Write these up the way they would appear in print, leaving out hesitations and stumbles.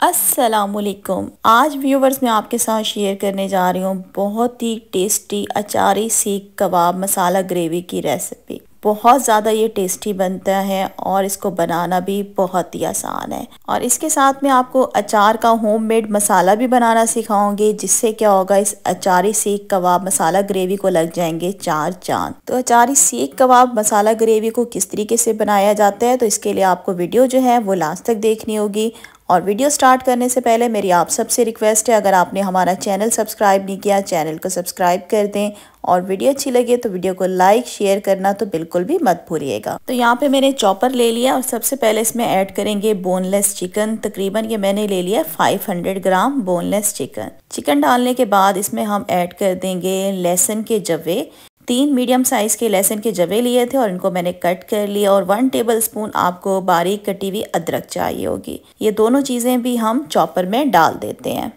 अस्सलामुअलैकुम। आज व्यूवर्स मैं आपके साथ शेयर करने जा रही हूँ बहुत ही टेस्टी अचारी सीख कबाब मसाला ग्रेवी की रेसिपी। बहुत ज़्यादा ये टेस्टी बनता है और इसको बनाना भी बहुत ही आसान है। और इसके साथ में आपको अचार का होममेड मसाला भी बनाना सिखाऊंगी, जिससे क्या होगा, इस अचारी सीख कबाब मसाला ग्रेवी को लग जाएंगे 4 चांद। तो अचारी सीख कबाब मसाला ग्रेवी को किस तरीके से बनाया जाता है, तो इसके लिए आपको वीडियो जो है वो लास्ट तक देखनी होगी। और वीडियो स्टार्ट करने से पहले मेरी आप सबसे रिक्वेस्ट है, अगर आपने हमारा चैनल सब्सक्राइब नहीं किया, चैनल को सब्सक्राइब कर दें। और वीडियो अच्छी लगे तो वीडियो को लाइक शेयर करना तो बिल्कुल भी मत भूलिएगा। तो यहाँ पे मैंने चॉपर ले लिया और सबसे पहले इसमें ऐड करेंगे बोनलेस चिकन। तकरीबन ये मैंने ले लिया 500 ग्राम बोनलेस चिकन। चिकन डालने के बाद इसमें हम ऐड कर देंगे लहसुन के जवे। 3 मीडियम साइज़ के लहसुन के जवे लिए थे और इनको मैंने कट कर लिया। और 1 टेबलस्पून आपको बारीक कटी हुई अदरक चाहिए होगी। ये दोनों चीज़ें भी हम चॉपर में डाल देते हैं।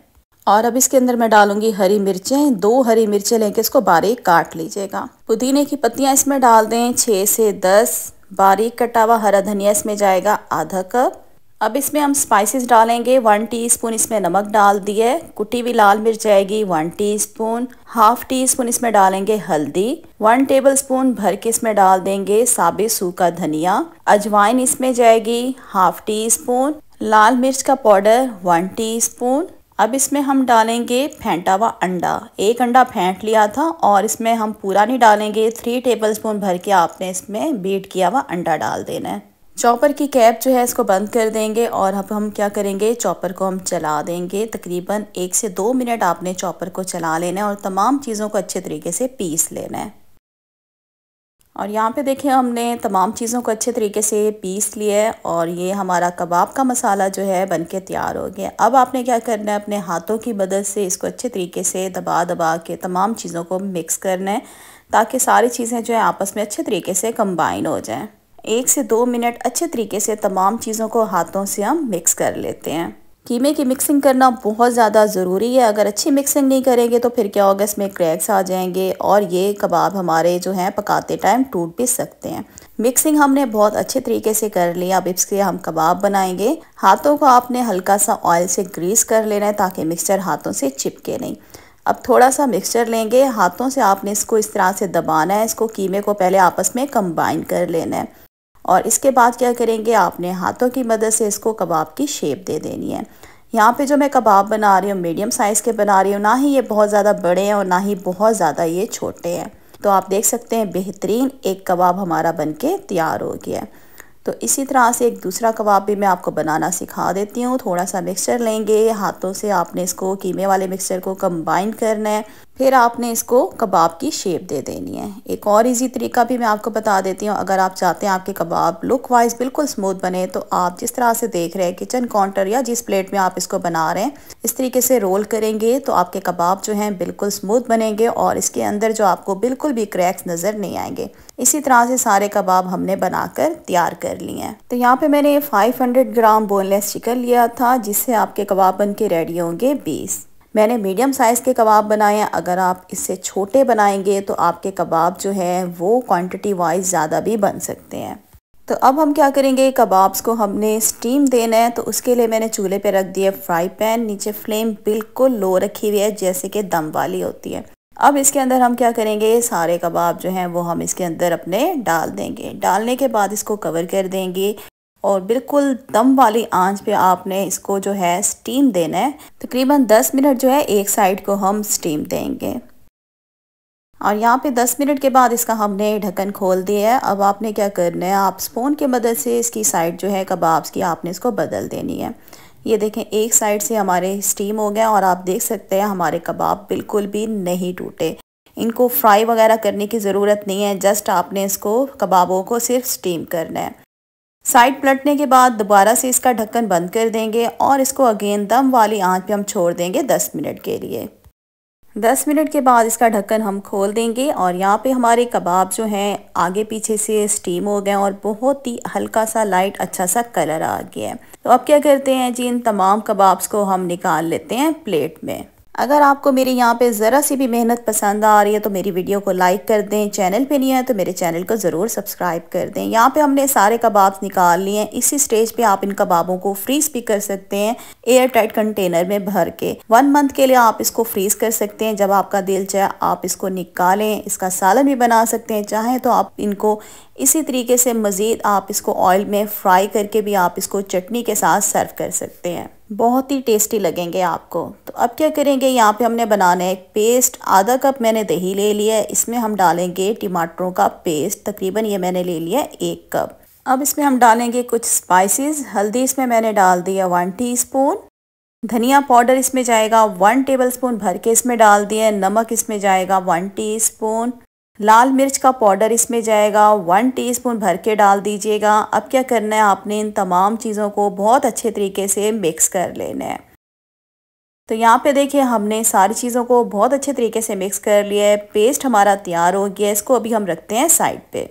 और अब इसके अंदर मैं डालूंगी हरी मिर्चें। 2 हरी मिर्चें लेके इसको बारीक काट लीजिएगा। पुदीने की पत्तियां इसमें डाल दें 6 से 10। बारीक कटा हुआ हरा धनिया इसमें जाएगा आधा कप। अब इसमें हम स्पाइसेस डालेंगे। 1 टीस्पून इसमें नमक डाल दिए। कुटी हुई लाल मिर्च जाएगी 1 टीस्पून। हाफ टी स्पून इसमें डालेंगे हल्दी। 1 टेबलस्पून भर के इसमें डाल देंगे साबित सूखा धनिया। अजवाइन इसमें जाएगी हाफ टी स्पून। लाल मिर्च का पाउडर 1 टीस्पून। अब इसमें हम डालेंगे फेंटा हुआ अंडा। 1 अंडा फेंट लिया था और इसमें हम पूरा नहीं डालेंगे। 3 टेबलस्पून भर के आपने इसमें बीट किया हुआ अंडा डाल देना है। चॉपर की कैप जो है इसको बंद कर देंगे और अब हम क्या करेंगे, चॉपर को हम चला देंगे। तकरीबन 1 से 2 मिनट आपने चॉपर को चला लेना है और तमाम चीज़ों को अच्छे तरीके से पीस लेना है। और यहाँ पे देखें हमने तमाम चीज़ों को अच्छे तरीके से पीस लिया है और ये हमारा कबाब का मसाला जो है बनके तैयार हो गया। अब आपने क्या करना है, अपने हाथों की मदद से इसको अच्छे तरीके से दबा दबा के तमाम चीज़ों को मिक्स करना है, ताकि सारी चीज़ें जो है आपस में अच्छे तरीके से कंबाइन हो जाएं। 1 से 2 मिनट अच्छे तरीके से तमाम चीज़ों को हाथों से हम मिक्स कर लेते हैं। कीमे की मिक्सिंग करना बहुत ज़्यादा ज़रूरी है। अगर अच्छी मिक्सिंग नहीं करेंगे तो फिर क्या होगा, इसमें क्रैक्स आ जाएंगे और ये कबाब हमारे जो हैं पकाते टाइम टूट भी सकते हैं। मिक्सिंग हमने बहुत अच्छे तरीके से कर लिया। अब इसके हम कबाब बनाएंगे। हाथों को आपने हल्का सा ऑयल से ग्रीस कर लेना है ताकि मिक्सचर हाथों से चिपके नहीं। अब थोड़ा सा मिक्सचर लेंगे, हाथों से आपने इसको इस तरह से दबाना है। इसको कीमे को पहले आपस में कंबाइन कर लेना है और इसके बाद क्या करेंगे, आपने हाथों की मदद से इसको कबाब की शेप दे देनी है। यहाँ पे जो मैं कबाब बना रही हूँ मीडियम साइज़ के बना रही हूँ, ना ही ये बहुत ज़्यादा बड़े हैं और ना ही बहुत ज़्यादा ये छोटे हैं। तो आप देख सकते हैं बेहतरीन एक कबाब हमारा बनके तैयार हो गया है। तो इसी तरह से एक दूसरा कबाब भी मैं आपको बनाना सिखा देती हूँ। थोड़ा सा मिक्सचर लेंगे, हाथों से आपने इसको कीमे वाले मिक्सचर को कंबाइन करना है, फिर आपने इसको कबाब की शेप दे देनी है। एक और इजी तरीका भी मैं आपको बता देती हूँ। अगर आप चाहते हैं आपके कबाब लुक वाइज बिल्कुल स्मूथ बने, तो आप जिस तरह से देख रहे हैं किचन काउंटर या जिस प्लेट में आप इसको बना रहे हैं, इस तरीके से रोल करेंगे तो आपके कबाब जो हैं बिल्कुल स्मूथ बनेंगे और इसके अंदर जो आपको बिल्कुल भी क्रैक्स नज़र नहीं आएंगे। इसी तरह से सारे कबाब हमने बनाकर तैयार कर लिए हैं। तो यहाँ पे मैंने 500 ग्राम बोनलेस चिकन लिया था, जिससे आपके कबाब बन के रेडी होंगे 20। मैंने मीडियम साइज़ के कबाब बनाए हैं। अगर आप इससे छोटे बनाएंगे तो आपके कबाब जो है वो क्वांटिटी वाइज ज़्यादा भी बन सकते हैं। तो अब हम क्या करेंगे, कबाब्स को हमने स्टीम देना है। तो उसके लिए मैंने चूल्हे पे रख दिया फ्राई पैन। नीचे फ्लेम बिल्कुल लो रखी हुई है, जैसे कि दम वाली होती है। अब इसके अंदर हम क्या करेंगे, सारे कबाब जो हैं वो हम इसके अंदर अपने डाल देंगे। डालने के बाद इसको कवर कर देंगे और बिल्कुल दम वाली आंच पे आपने इसको जो है स्टीम देना है। तकरीबन 10 मिनट जो है एक साइड को हम स्टीम देंगे। और यहाँ पे 10 मिनट के बाद इसका हमने ढक्कन खोल दिया है। अब आपने क्या करना है, आप स्पून की मदद से इसकी साइड जो है कबाब्स की आपने इसको बदल देनी है। ये देखें एक साइड से हमारे स्टीम हो गया और आप देख सकते हैं हमारे कबाब बिल्कुल भी नहीं टूटे। इनको फ्राई वगैरह करने की ज़रूरत नहीं है, जस्ट आपने इसको कबाबों को सिर्फ स्टीम करना है। साइड पलटने के बाद दोबारा से इसका ढक्कन बंद कर देंगे और इसको अगेन दम वाली आंच पे हम छोड़ देंगे 10 मिनट के लिए। 10 मिनट के बाद इसका ढक्कन हम खोल देंगे और यहाँ पे हमारे कबाब जो हैं आगे पीछे से स्टीम हो गए और बहुत ही हल्का सा लाइट अच्छा सा कलर आ गया है। तो अब क्या करते हैं जी, इन तमाम कबाब्स को हम निकाल लेते हैं प्लेट में। अगर आपको मेरी यहाँ पे ज़रा सी भी मेहनत पसंद आ रही है तो मेरी वीडियो को लाइक कर दें। चैनल पे नहीं है तो मेरे चैनल को ज़रूर सब्सक्राइब कर दें। यहाँ पे हमने सारे कबाब निकाल लिए हैं। इसी स्टेज पे आप इन कबाबों को फ्रीज़ भी कर सकते हैं एयर टाइट कंटेनर में भर के। 1 मंथ के लिए आप इसको फ्रीज़ कर सकते हैं। जब आपका दिल चाहे आप इसको निकालें, इसका सालन भी बना सकते हैं। चाहें तो आप इनको इसी तरीके से मज़ीद आप इसको ऑयल में फ्राई करके भी आप इसको चटनी के साथ सर्व कर सकते हैं। बहुत ही टेस्टी लगेंगे आपको। तो अब क्या करेंगे, यहाँ पे हमने बनाना है एक पेस्ट। आधा कप मैंने दही ले लिया है, इसमें हम डालेंगे टमाटरों का पेस्ट। तकरीबन ये मैंने ले लिया है 1 कप। अब इसमें हम डालेंगे कुछ स्पाइसेस। हल्दी इसमें मैंने डाल दिया 1 टीस्पून। धनिया पाउडर इसमें जाएगा 1 टेबलस्पून भर के इसमें डाल दिया। नमक इसमें जाएगा 1 टीस्पून। लाल मिर्च का पाउडर इसमें जाएगा 1 टीस्पून भर के डाल दीजिएगा। अब क्या करना है, आपने इन तमाम चीज़ों को बहुत अच्छे तरीके से मिक्स कर लेना है। तो यहाँ पे देखिए हमने सारी चीज़ों को बहुत अच्छे तरीके से मिक्स कर लिया है। पेस्ट हमारा तैयार हो गया है। इसको अभी हम रखते हैं साइड पे।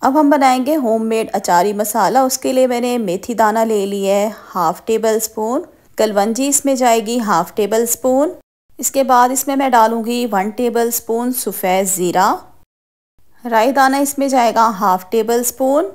अब हम बनाएंगे होममेड अचारी मसाला। उसके लिए मैंने मेथी दाना ले लिया है 1/2 टेबलस्पून। कलवंजी इसमें जाएगी 1/2 टेबलस्पून। इसके बाद इसमें मैं डालूँगी 1 टेबलस्पून सफ़ेद ज़ीरा। राई दाना इसमें जाएगा 1/2 टेबलस्पून।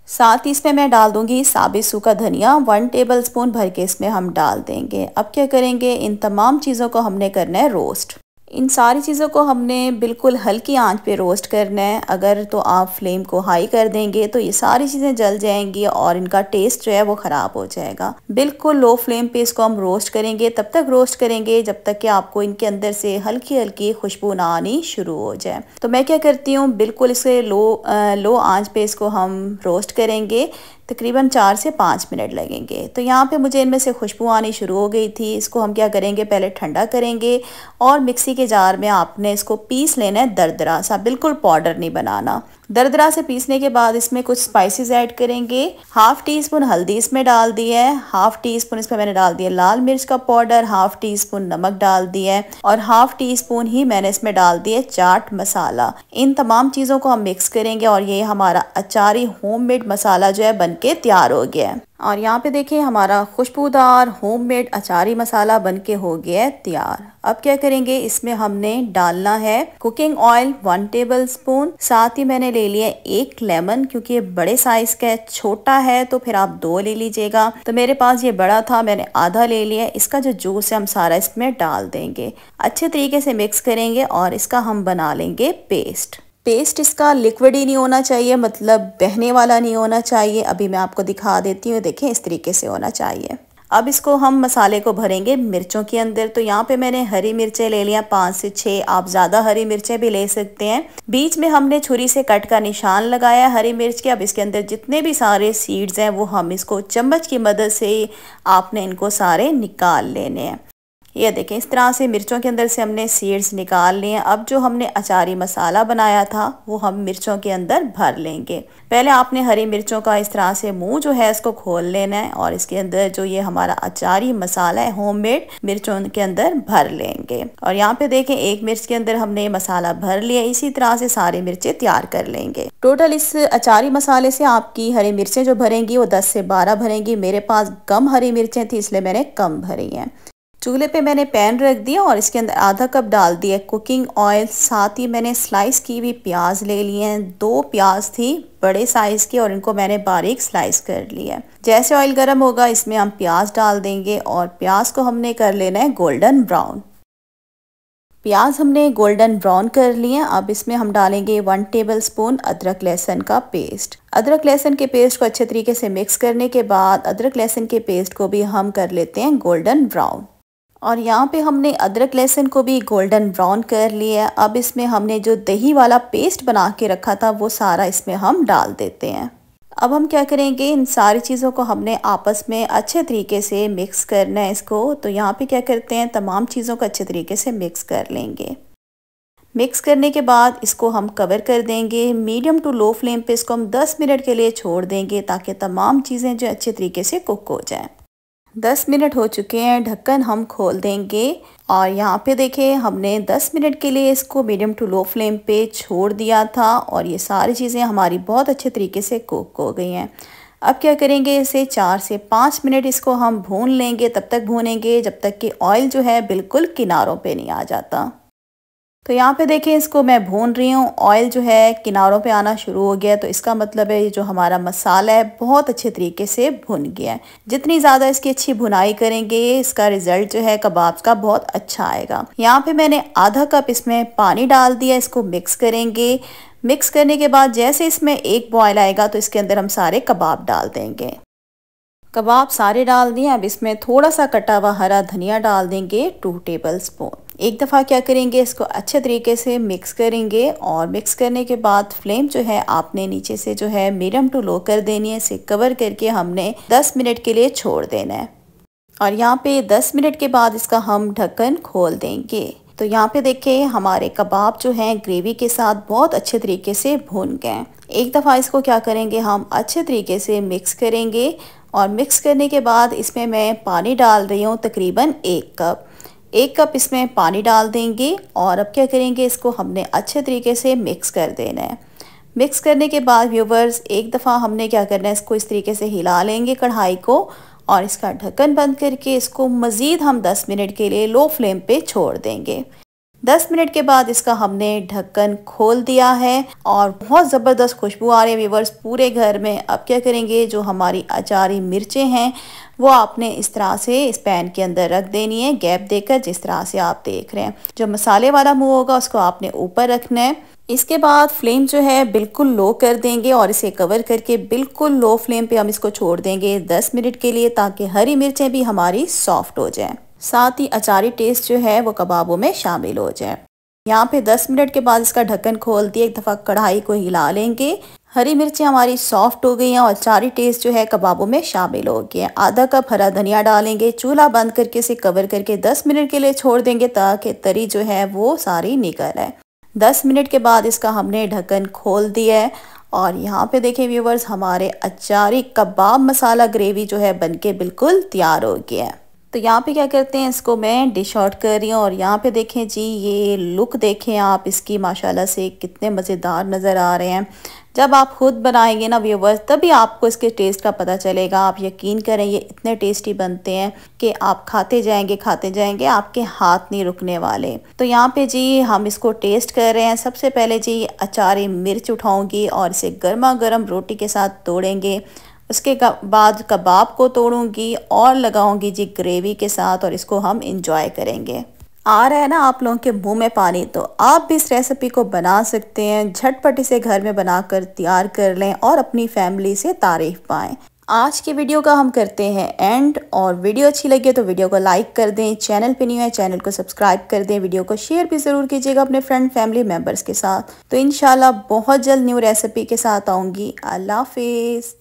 साथ ही इसमें मैं डाल दूंगी साबित सूखा धनिया 1 टेबलस्पून भर के इसमें हम डाल देंगे। अब क्या करेंगे, इन तमाम चीज़ों को हमने करना है रोस्ट। इन सारी चीज़ों को हमने बिल्कुल हल्की आंच पे रोस्ट करना है। अगर तो आप फ्लेम को हाई कर देंगे तो ये सारी चीज़ें जल जाएंगी और इनका टेस्ट जो है वो ख़राब हो जाएगा। बिल्कुल लो फ्लेम पे इसको हम रोस्ट करेंगे। तब तक रोस्ट करेंगे जब तक कि आपको इनके अंदर से हल्की हल्की खुशबू ना आनी शुरू हो जाए। तो मैं क्या करती हूँ, बिल्कुल इसे लो आंच पे इसको हम रोस्ट करेंगे। तकरीबन 4 से 5 मिनट लगेंगे। तो यहाँ पे मुझे इनमें से खुशबू आनी शुरू हो गई थी। इसको हम क्या करेंगे, पहले ठंडा करेंगे और मिक्सी के जार में आपने इसको पीस लेना है दरदरा सा, बिल्कुल पाउडर नहीं बनाना। दरदरा से पीसने के बाद इसमें कुछ स्पाइसेस ऐड करेंगे। 1/2 टीस्पून हल्दी इसमें डाल दी है। 1/2 टीस्पून इसमें मैंने डाल दिया लाल मिर्च का पाउडर। 1/2 टीस्पून नमक डाल दिया है और 1/2 टीस्पून ही मैंने इसमें डाल दिया चाट मसाला। इन तमाम चीज़ों को हम मिक्स करेंगे और ये हमारा अचारी होममेड मसाला जो है बनके तैयार हो गया है। और यहाँ पे देखिए हमारा खुशबूदार होममेड अचारी मसाला बनके हो गया है तैयार। अब क्या करेंगे, इसमें हमने डालना है कुकिंग ऑयल 1 टेबलस्पून। साथ ही मैंने ले लिया 1 लेमन, क्योंकि ये बड़े साइज का है। छोटा है तो फिर आप 2 ले लीजिएगा। तो मेरे पास ये बड़ा था, मैंने आधा ले लिया। इसका जो जूस है हम सारा इसमें डाल देंगे। अच्छे तरीके से मिक्स करेंगे और इसका हम बना लेंगे पेस्ट। पेस्ट इसका लिक्विड ही नहीं होना चाहिए, मतलब बहने वाला नहीं होना चाहिए। अभी मैं आपको दिखा देती हूँ, देखें इस तरीके से होना चाहिए। अब इसको हम मसाले को भरेंगे मिर्चों के अंदर। तो यहाँ पे मैंने हरी मिर्चें ले लिया 5 से 6। आप ज़्यादा हरी मिर्चें भी ले सकते हैं। बीच में हमने छुरी से कट का निशान लगाया हरी मिर्च के। अब इसके अंदर जितने भी सारे सीड्स हैं वो हम इसको चम्मच की मदद से आपने इनको सारे निकाल लेने हैं। ये देखें इस तरह से मिर्चों के अंदर से हमने सीड्स निकाल लिए हैं। अब जो हमने अचारी मसाला बनाया था वो हम मिर्चों के अंदर भर लेंगे। पहले आपने हरी मिर्चों का इस तरह से मुंह जो है इसको खोल लेना है और इसके अंदर जो ये हमारा अचारी मसाला है होममेड मिर्चों के अंदर भर लेंगे। और यहाँ पे देखें 1 मिर्च के अंदर हमने मसाला भर लिया। इसी तरह से सारी मिर्चें तैयार कर लेंगे। टोटल इस अचारी मसाले से आपकी हरी मिर्चें जो भरेंगी वो 10 से 12 भरेंगी। मेरे पास कम हरी मिर्चें थी इसलिए मैंने कम भरी हैं। चूल्हे पे मैंने पैन रख दिया और इसके अंदर आधा कप डाल दिया कुकिंग ऑयल। साथ ही मैंने स्लाइस की हुई प्याज ले लिए हैं। 2 प्याज थी बड़े साइज की और इनको मैंने बारीक स्लाइस कर लिया। जैसे ऑयल गर्म होगा इसमें हम प्याज डाल देंगे और प्याज को हमने कर लेना है गोल्डन ब्राउन। प्याज हमने गोल्डन ब्राउन कर लिए। अब इसमें हम डालेंगे 1 टेबलस्पून अदरक लहसुन का पेस्ट। अदरक लहसुन के पेस्ट को अच्छे तरीके से मिक्स करने के बाद अदरक लहसुन के पेस्ट को भी हम कर लेते हैं गोल्डन ब्राउन। और यहाँ पे हमने अदरक लहसुन को भी गोल्डन ब्राउन कर लिया। अब इसमें हमने जो दही वाला पेस्ट बना के रखा था वो सारा इसमें हम डाल देते हैं। अब हम क्या करेंगे, इन सारी चीज़ों को हमने आपस में अच्छे तरीके से मिक्स करना है इसको। तो यहाँ पे क्या करते हैं, तमाम चीज़ों को अच्छे तरीके से मिक्स कर लेंगे। मिक्स करने के बाद इसको हम कवर कर देंगे। मीडियम टू लो फ्लेम पे इसको हम 10 मिनट के लिए छोड़ देंगे ताकि तमाम चीज़ें जो अच्छे तरीके से कुक हो जाएं। 10 मिनट हो चुके हैं, ढक्कन हम खोल देंगे और यहाँ पे देखें हमने 10 मिनट के लिए इसको मीडियम टू लो फ्लेम पे छोड़ दिया था और ये सारी चीज़ें हमारी बहुत अच्छे तरीके से कुक हो गई हैं। अब क्या करेंगे, इसे 4 से 5 मिनट इसको हम भून लेंगे। तब तक भूनेंगे जब तक कि ऑयल जो है बिल्कुल किनारों पे नहीं आ जाता। तो यहाँ पे देखें, इसको मैं भून रही हूँ, ऑयल जो है किनारों पे आना शुरू हो गया। तो इसका मतलब है ये जो हमारा मसाला है बहुत अच्छे तरीके से भुन गया है। जितनी ज़्यादा इसकी अच्छी भुनाई करेंगे इसका रिज़ल्ट जो है कबाब का बहुत अच्छा आएगा। यहाँ पे मैंने आधा कप इसमें पानी डाल दिया, इसको मिक्स करेंगे। मिक्स करने के बाद जैसे इसमें एक बॉयल आएगा तो इसके अंदर हम सारे कबाब डाल देंगे। कबाब सारे डाल दिए। अब इसमें थोड़ा सा कटा हुआ हरा धनिया डाल देंगे, 2 टेबल स्पून। एक दफ़ा क्या करेंगे, इसको अच्छे तरीके से मिक्स करेंगे और मिक्स करने के बाद फ्लेम जो है आपने नीचे से जो है मीडियम टू लो कर देनी है। इसे कवर करके हमने 10 मिनट के लिए छोड़ देना है और यहाँ पे 10 मिनट के बाद इसका हम ढक्कन खोल देंगे। तो यहाँ पे देखें, हमारे कबाब जो हैं ग्रेवी के साथ बहुत अच्छे तरीके से भून गए। एक दफ़ा इसको क्या करेंगे, हम अच्छे तरीके से मिक्स करेंगे और मिक्स करने के बाद इसमें मैं पानी डाल रही हूँ तकरीबन 1 कप इसमें पानी डाल देंगे। और अब क्या करेंगे, इसको हमने अच्छे तरीके से मिक्स कर देना है। मिक्स करने के बाद व्यूवर्स एक दफ़ा हमने क्या करना है, इसको इस तरीके से हिला लेंगे कढ़ाई को और इसका ढक्कन बंद करके इसको मज़ीद हम 10 मिनट के लिए लो फ्लेम पे छोड़ देंगे। 10 मिनट के बाद इसका हमने ढक्कन खोल दिया है और बहुत ज़बरदस्त खुशबू आ रही है व्यूवर्स पूरे घर में। अब क्या करेंगे, जो हमारी अचारी मिर्चें हैं वो आपने इस तरह से इस पैन के अंदर रख देनी है, गैप देकर, जिस तरह से आप देख रहे हैं। जो मसाले वाला मुंह होगा उसको आपने ऊपर रखना है। इसके बाद फ्लेम जो है बिल्कुल लो कर देंगे और इसे कवर करके बिल्कुल लो फ्लेम पे हम इसको छोड़ देंगे 10 मिनट के लिए, ताकि हरी मिर्चें भी हमारी सॉफ्ट हो जाएं, साथ ही अचारी टेस्ट जो है वो कबाबों में शामिल हो जाए। यहाँ पे 10 मिनट के बाद इसका ढक्कन खोल दिए, एक दफ़ा कढ़ाई को हिला लेंगे। हरी मिर्चें हमारी सॉफ्ट हो गई हैं और अचारी टेस्ट जो है कबाबों में शामिल हो गया। आधा कप हरा धनिया डालेंगे, चूल्हा बंद करके इसे कवर करके 10 मिनट के लिए छोड़ देंगे ताकि तरी जो है वो सारी निकल आए। 10 मिनट के बाद इसका हमने ढक्कन खोल दिया है और यहाँ पे देखें व्यूवर्स, हमारे अचारी कबाब मसाला ग्रेवी जो है बनके बिल्कुल तैयार हो गया है। तो यहाँ पे क्या करते हैं, इसको मैं डिश आउट कर रही हूँ और यहाँ पे देखें जी, ये लुक देखें आप इसकी, माशाल्लाह से कितने मज़ेदार नज़र आ रहे हैं। जब आप खुद बनाएंगे ना व्यूवर्स तभी आपको इसके टेस्ट का पता चलेगा। आप यकीन करें ये इतने टेस्टी बनते हैं कि आप खाते जाएंगे, आपके हाथ नहीं रुकने वाले। तो यहाँ पे जी हम इसको टेस्ट कर रहे हैं। सबसे पहले जी अचारी मिर्च उठाऊँगी और इसे गर्मा गर्म रोटी के साथ तोड़ेंगे। उसके बाद कबाब को तोड़ूंगी और लगाऊंगी जी ग्रेवी के साथ और इसको हम इंजॉय करेंगे। आ रहा है ना आप लोगों के मुंह में पानी, तो आप भी इस रेसिपी को बना सकते हैं। झटपट इसे घर में बनाकर तैयार कर लें और अपनी फैमिली से तारीफ पाएं। आज की वीडियो का हम करते हैं एंड, और वीडियो अच्छी लगे तो वीडियो को लाइक कर दें, चैनल पे नहीं है चैनल को सब्सक्राइब कर दें, वीडियो को शेयर भी ज़रूर कीजिएगा अपने फ्रेंड फैमिली मेम्बर्स के साथ। तो इंशाल्लाह बहुत जल्द न्यू रेसिपी के साथ आऊँगी। अल्लाह हाफिज़।